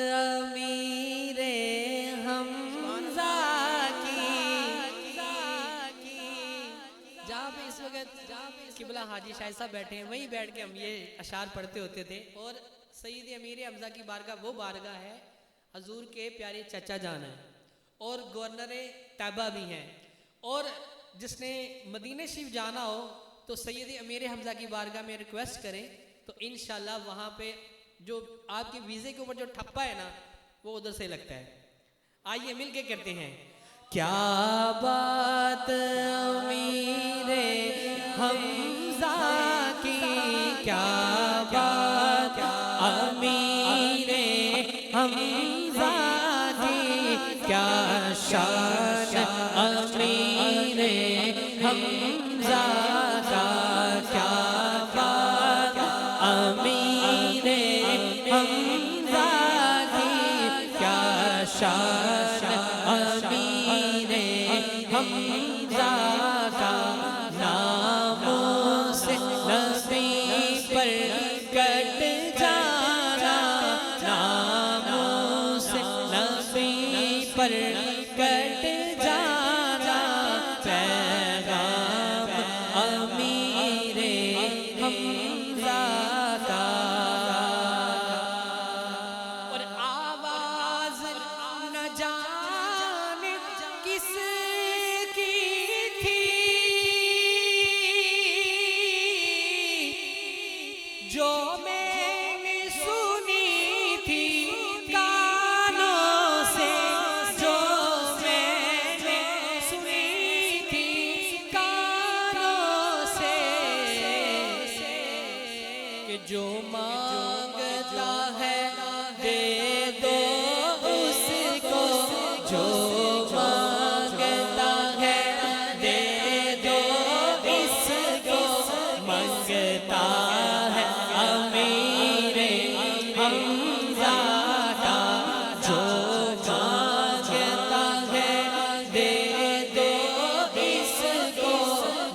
अमीरे हमजा की जहाँ पे इस वक्त किबला हाजी शायद साहब बैठे हैं, वहीं बैठ के हम ये अशार पढ़ते होते थे। और सईद अमीर हमजा की बारगाह वो बारगाह है, हजूर के प्यारे चचा जान है और गवर्नर तैबा भी हैं। और जिसने मदीने शरीफ जाना हो तो सैयद अमीर हमजा की बारगाह में रिक्वेस्ट करें, तो इंशाल्लाह वहाँ पे जो आपके वीज़े के ऊपर जो ठप्पा है ना वो उधर से लगता है। आइए मिल के करते हैं। क्या बात अमीर हमजा की, क्या बात अमीर हमजा की, क्या शान अमीर हमजा का, क्या बात अमीर हमजा की, क्या शान अमीर हमजा का। नामों से नबी पर कट जाना, नामों से नबी पर कट जाना, पैगाम अमीर हमजा का। और आवाज न जाने किसकी थी, जो मैंने सुनी थी कानों से, जो मैंने सुनी थी कानों से, कि जो मांगता है दे दो उसको, जो मांगता है दे दो इसको, मांगता है अमीर हमजा का, जो मांगता है दे दो इसको,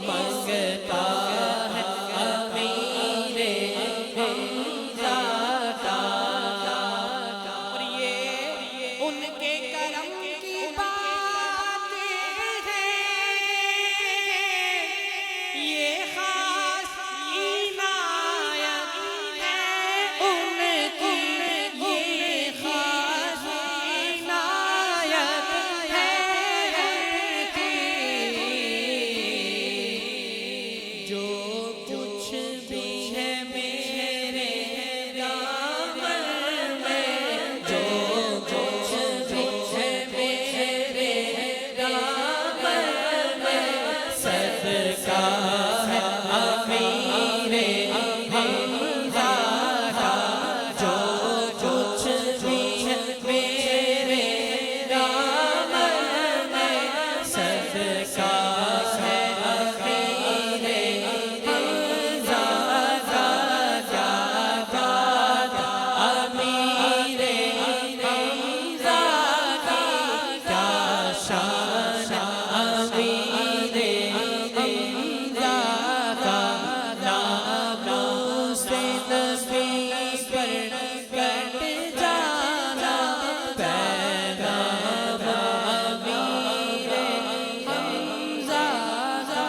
मांगता है अमीर हमजा का। और ये उनके करम की बात है, ये खास इनायत है उनकी, ये खास इनायत है उनकी। जो कुछ भी है मेरे दामन में, जो कुछ भी है मेरे दामन में, सदका है अमीर हमजा का। जो कुछ भी है मेरे दामन में, सदका है अमीर हमजा का। क्या बात अमीर हमजा की, क्या शान अमीर हमजा का। नामों से नबी पर कट जाना, पैगाम अमीर हमजा का।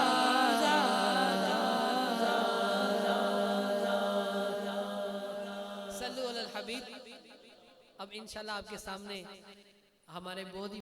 सल्लु अलल हबीब। अब इंशाल्लाह आपके सामने हमारे बहुत ही